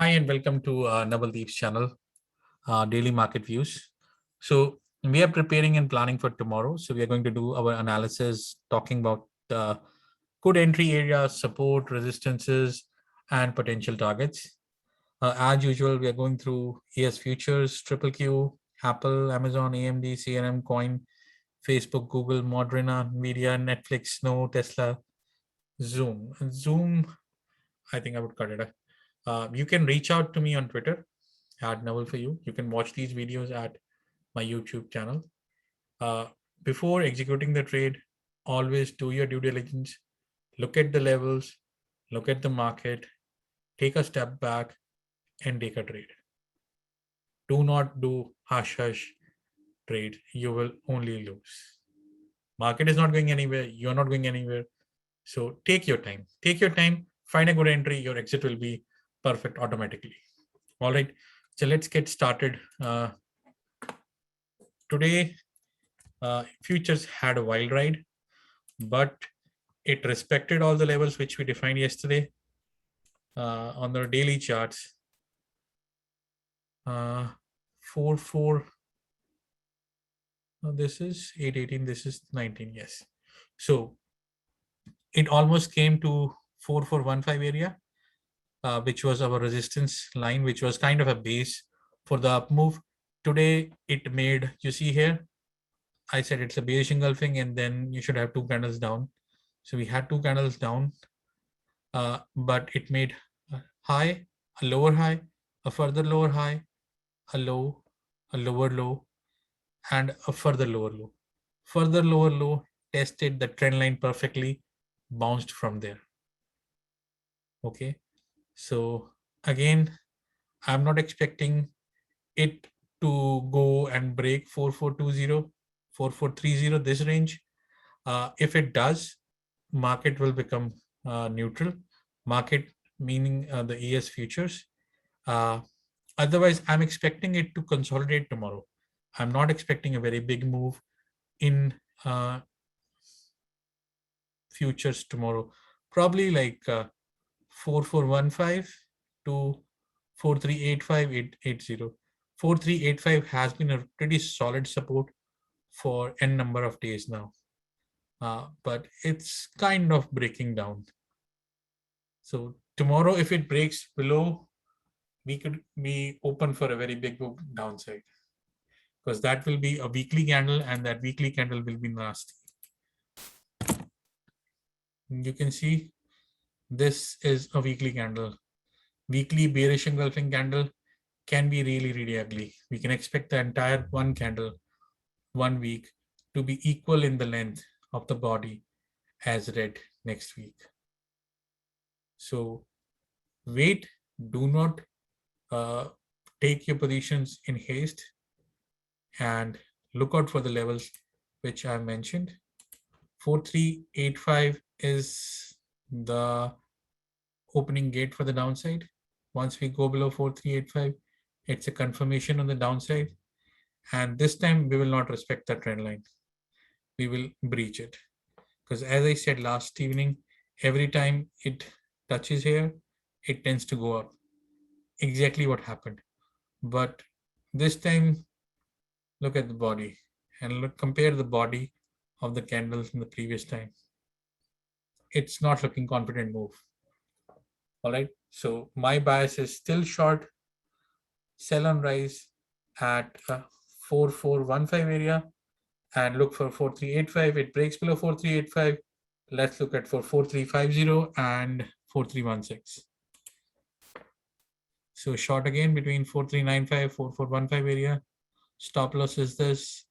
Hi and welcome to Navaldeep's channel, Daily Market Views. So we are preparing and planning for tomorrow. So we are going to do our analysis, talking about good entry areas, support, resistances, and potential targets. As usual, we are going through ES futures, Triple Q, Apple, Amazon, AMD, CNM, Coin, Facebook, Google, Moderna, Nvidia, Netflix, Snow, Tesla, Zoom. Zoom, I think I would cut it. You can reach out to me on Twitter at Naval for you. You can watch these videos at my YouTube channel. Uh, Before executing the trade, always do your due diligence. Look at the levels, look at the market, take a step back, and take a trade. Do not do hush hush trade. You will only lose. Market is not going anywhere. You're not going anywhere. So take your time. Take your time. Find a good entry. Your exit will be perfect automatically. All right. So let's get started. Today, futures had a wild ride, but it respected all the levels which we defined yesterday on the daily charts. 4 4. This is 818. This is 19. Yes. So it almost came to 4415 area, which was our resistance line, which was kind of a base for the up move. Today it made, you see here, I said it's a bearish engulfing, and then you should have two candles down. So we had two candles down, but it made a high, a lower high, a further lower high, a low, a lower low, and a further lower low. Further lower low tested the trend line perfectly, bounced from there. Okay, so again, I'm not expecting it to go and break 4420, 4430, this range. If it does, market will become neutral. Market meaning the ES futures. Uh, Otherwise, I'm expecting it to consolidate tomorrow. I'm not expecting a very big move in uh, futures tomorrow. Probably like 4415 to 4385 4385 has been a pretty solid support for n number of days now, but it's kind of breaking down. So tomorrow, if it breaks below, we could be open for a very big downside, because that will be a weekly candle, and that weekly candle will be nasty. You can see this is a weekly candle. Weekly bearish engulfing candle can be really, really ugly. We can expect the entire one candle, 1 week, to be equal in the length of the body as red next week. So wait, do not uh, take your positions in haste, and look out for the levels which I mentioned. 4385 is the opening gate for the downside. Once we go below 4385, it's a confirmation on the downside. And this time we will not respect the trend line. We will breach it. Because as I said last evening, every time it touches here, it tends to go up. Exactly what happened. But this time, look at the body and compare the body of the candles in the previous time. It's not looking confident move. All right. So my bias is still short. Sell on rise at 4415 area and look for 4385. It breaks below 4385. Let's look at for 4350 and 4316. So short again between 4395, 4415 area. Stop loss is this.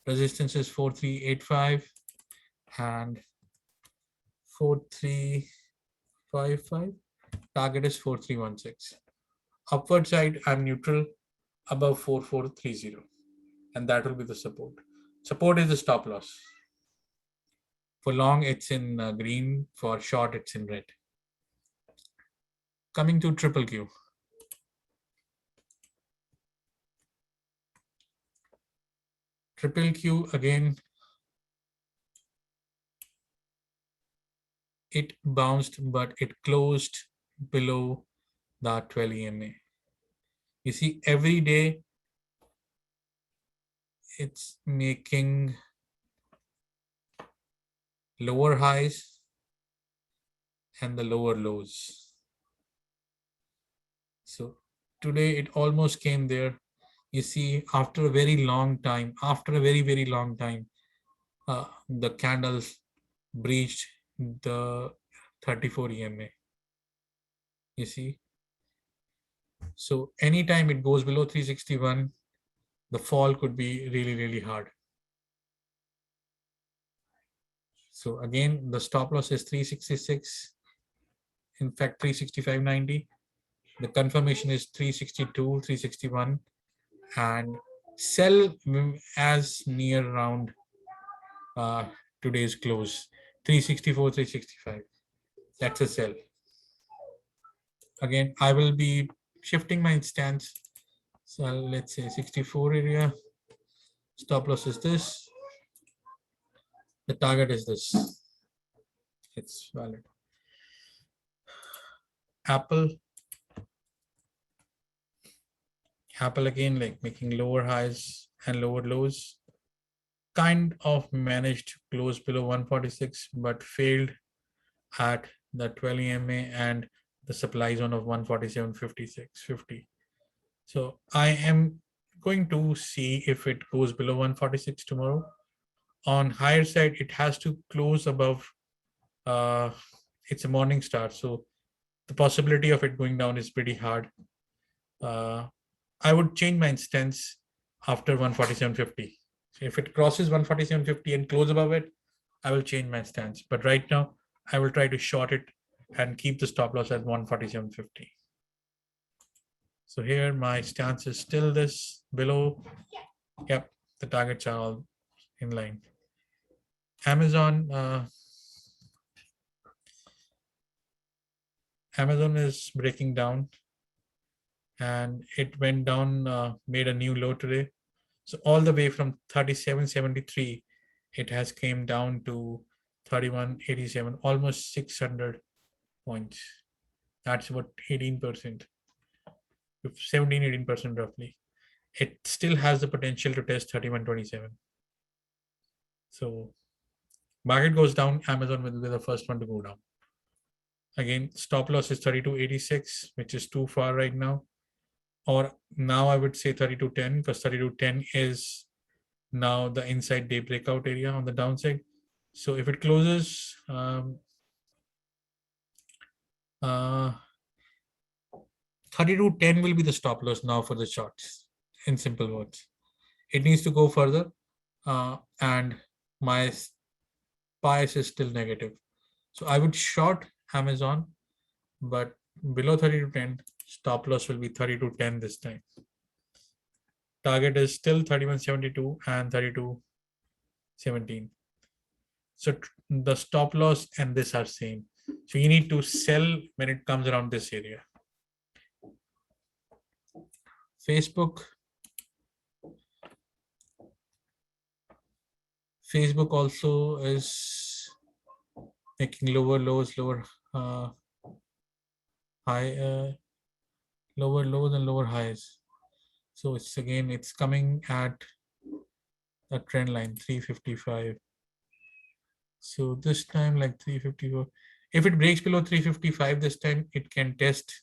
Resistance is 4385 and 4355. Target is 4316. Upward side, I'm neutral above 4430, and that will be the support. Support is the stop loss. For long, it's in green. For short, it's in red. Coming to triple Q. Triple Q again, it bounced, but it closed below the 12 EMA. You see, every day it's making lower highs and the lower lows. So today it almost came there. You see, after a very long time, after a very, very long time, the candles breached the 34 EMA. You see, so anytime it goes below 361, the fall could be really, really hard. So again, the stop loss is 366. In fact, 365.90. The confirmation is 362, 361, and sell as near around uh, today's close, 364, 365. That's a sell. Again, I will be shifting my stance. So let's say 64 area. Stop loss is this. The target is this. It's valid. Apple. Apple again, like making lower highs and lower lows. Kind of managed to close below 146, but failed at the 12 EMA and the supply zone of 147.56.50. So I am going to see if it goes below 146 tomorrow. On higher side, it has to close above. It's a morning start, so the possibility of it going down is pretty hard. I would change my stance after 147.50. So if it crosses 147.50 and close above it, I will change my stance. But right now, I will try to short it and keep the stop loss at 147.50. So here my stance is still this below. Yep, the targets are all in line. Amazon, Amazon is breaking down, and it went down, made a new low today. So all the way from 37.73, it has came down to 31.87, almost 600 points. That's about 18%, 17, 18% roughly. It still has the potential to test 31.27. So market goes down, Amazon will be the first one to go down. Again, stop loss is 32.86, which is too far right now. Or now I would say 32.10, because 32.10 is now the inside day breakout area on the downside. So if it closes, 32.10 will be the stop loss now for the shorts, in simple words. It needs to go further, and my bias is still negative. So I would short Amazon, but below 32.10, stop loss will be 32.10 this time. Target is still 31.72 and 32.17. So the stop loss and this are same. So you need to sell when it comes around this area. Facebook also is making lower lows, lower high, lower lows and lower highs. So it's coming at a trend line 355. So this time like 354. If it breaks below 355 this time, it can test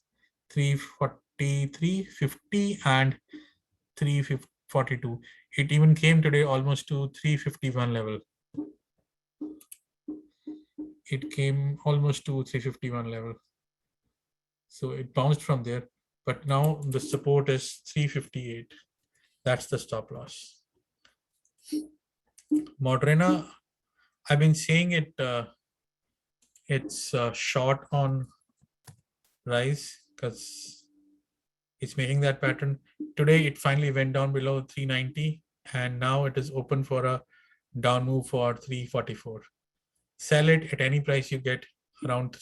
343.50 and 342. It even came today almost to 351 level. It came almost to 351 level. So it bounced from there, but now the support is 358. That's the stop loss. Moderna, I've been saying it's short on rise because it's making that pattern. Today it finally went down below 390, and now it is open for a down move for 344. Sell it at any price you get around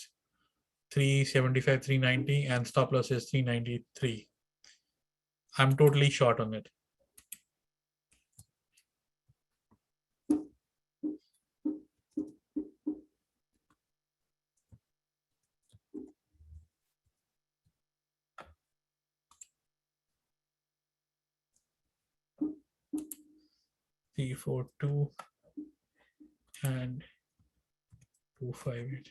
375, 390, and stop loss is 393. I'm totally short on it. 342 and 258.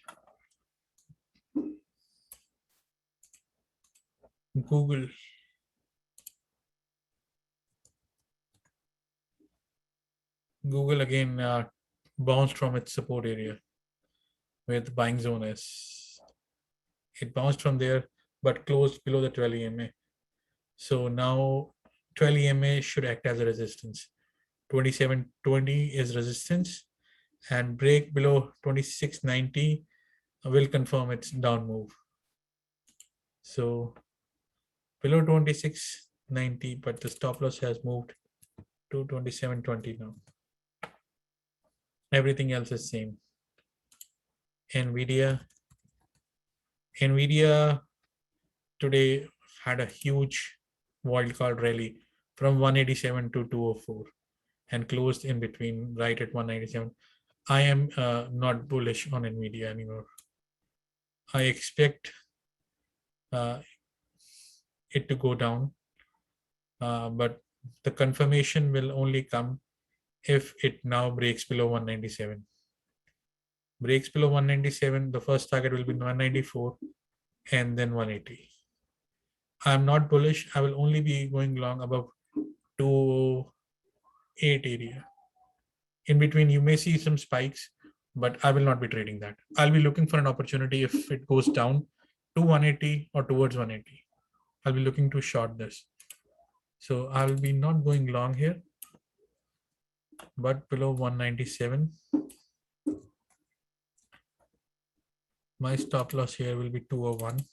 Google again bounced from its support area where the buying zone is. It bounced from there but closed below the 12 EMA. So now 12 EMA should act as a resistance. 2720 is resistance, and break below 2690 will confirm its down move. So below 2690, but the stop loss has moved to 2720 now. Everything else is same. Nvidia today had a huge wildcard rally from 187 to 204 and closed in between right at 197. I am not bullish on Nvidia anymore. I expect it to go down, but the confirmation will only come if it now breaks below 197. Breaks below 197, the first target will be 194 and then 180. I'm not bullish. I will only be going long above 208 area. In between, you may see some spikes, but I will not be trading that. I'll be looking for an opportunity if it goes down to 180 or towards 180. I'll be looking to short this. So I'll be not going long here, but below 197. My stop loss here will be 201.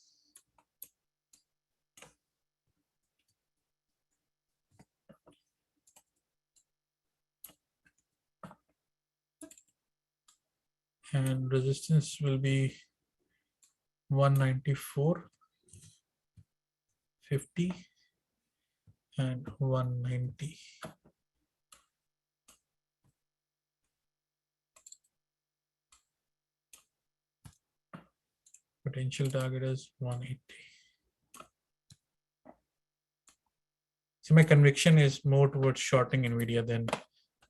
And resistance will be 194, 50, and 190. Potential target is 180. So my conviction is more towards shorting Nvidia than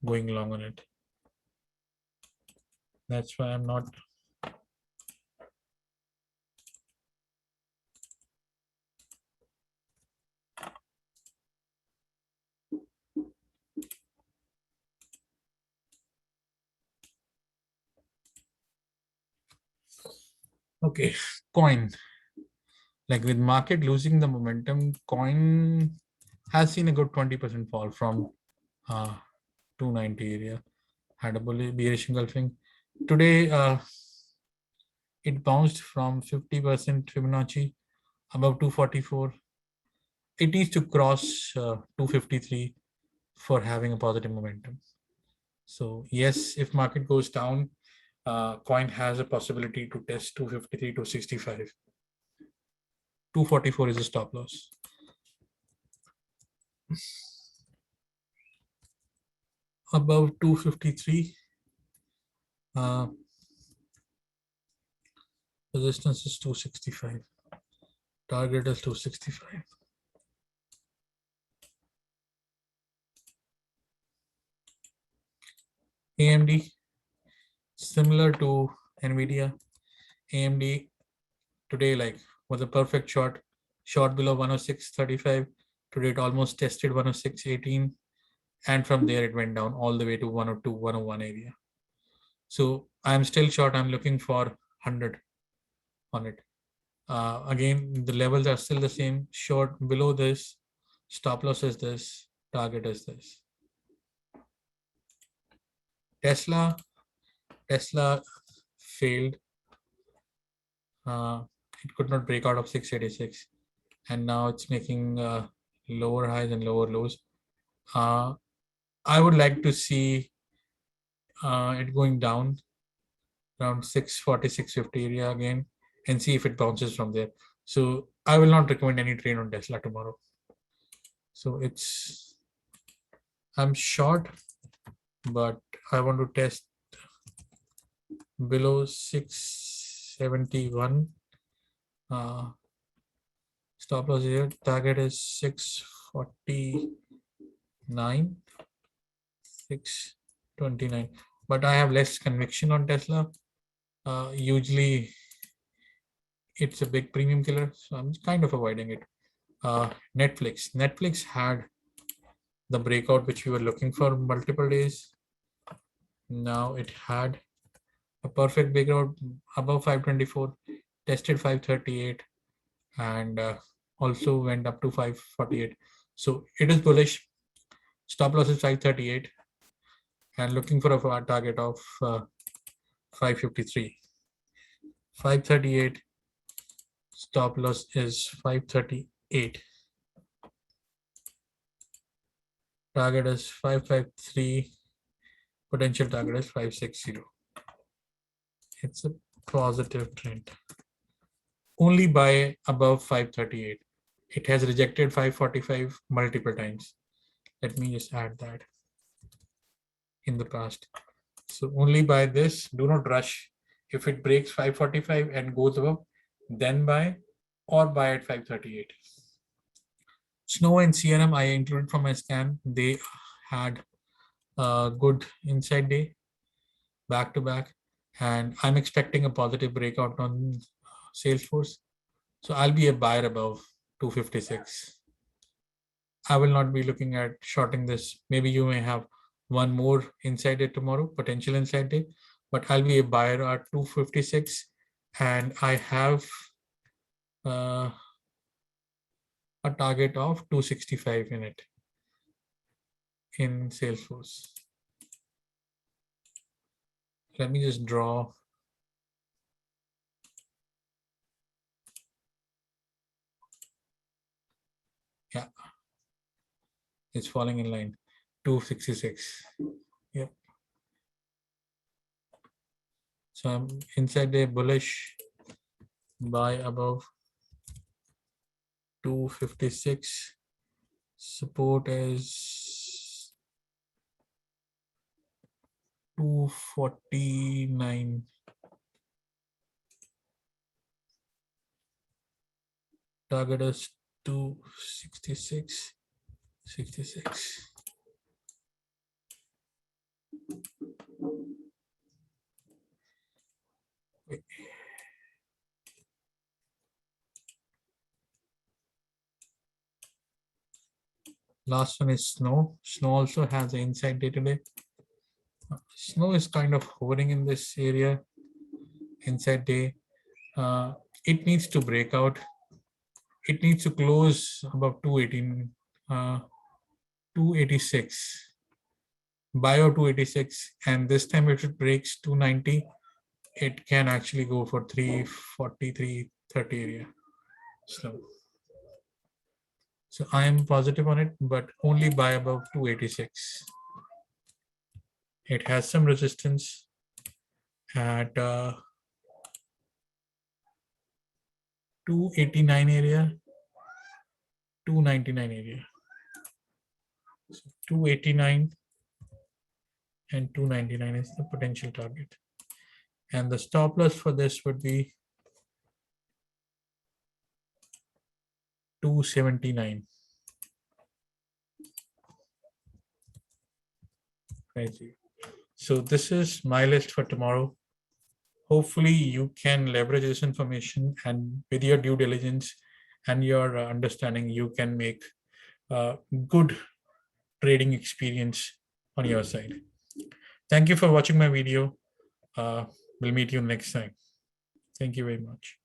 going long on it. That's why I'm not. Okay, coin. Like with market losing the momentum, coin has seen a good 20% fall from 290 area. Had a bearish engulfing. Today, it bounced from 50% Fibonacci above 244. It needs to cross 253 for having a positive momentum. So yes, if market goes down, coin has a possibility to test 253 to 65. 244 is a stop loss. Above 253, resistance is 265. Target is 265. AMD, similar to Nvidia, AMD today was a perfect short below 106.35. Today it almost tested 106.18, and from there it went down all the way to 102, 101 area. So I'm still short. I'm looking for 100 on it. Again, the levels are still the same. Short below this, stop loss is this, target is this. Tesla failed. It could not break out of 686, and now it's making lower highs and lower lows. I would like to see it going down around 640, 650 area again and see if it bounces from there. So I will not recommend any trade on Tesla tomorrow. So I'm short, but I want to test below 671. Stop loss here. Target is 649. 629. But I have less conviction on Tesla. Usually it's a big premium killer, so I'm kind of avoiding it. Netflix had the breakout which we were looking for multiple days. Now it had a perfect breakout above 524, tested 538, and also went up to 548. So it is bullish. Stop loss is 538 and looking for a target of 553. 538, stop loss is 538. Target is 553. Potential target is 560. It's a positive trend. Only buy above 538. It has rejected 545 multiple times. Let me just add that in the past. So only buy this. Do not rush. If it breaks 545 and goes above, then buy, or buy at 538. Snow and CRM I included from my scan. They had a good inside day, back to back, and I'm expecting a positive breakout on Salesforce. So I'll be a buyer above 256. I will not be looking at shorting this. Maybe you may have one more inside day tomorrow, potential inside day, but I'll be a buyer at 256, and I have a target of 265 in it in Salesforce. Let me just draw. Yeah, it's falling in line. 266. Yep. So I'm inside the bullish, buy above 256. Support is 249. Target is 266. 66. Wait. Last one is Snow. Snow also has an inside day today. Snow is kind of hovering in this area. Inside day. It needs to break out. It needs to close above 218, 286. Buy or 286, and this time if it breaks 290, it can actually go for 340, 330 area. So I am positive on it, but only buy above 286. It has some resistance at 289 area, 299 area. So 289 and 299 is the potential target. And the stop loss for this would be 279. Crazy. So this is my list for tomorrow. Hopefully you can leverage this information, and with your due diligence and your understanding, you can make a good trading experience on your side. Thank you for watching my video. We'll meet you next time. Thank you very much.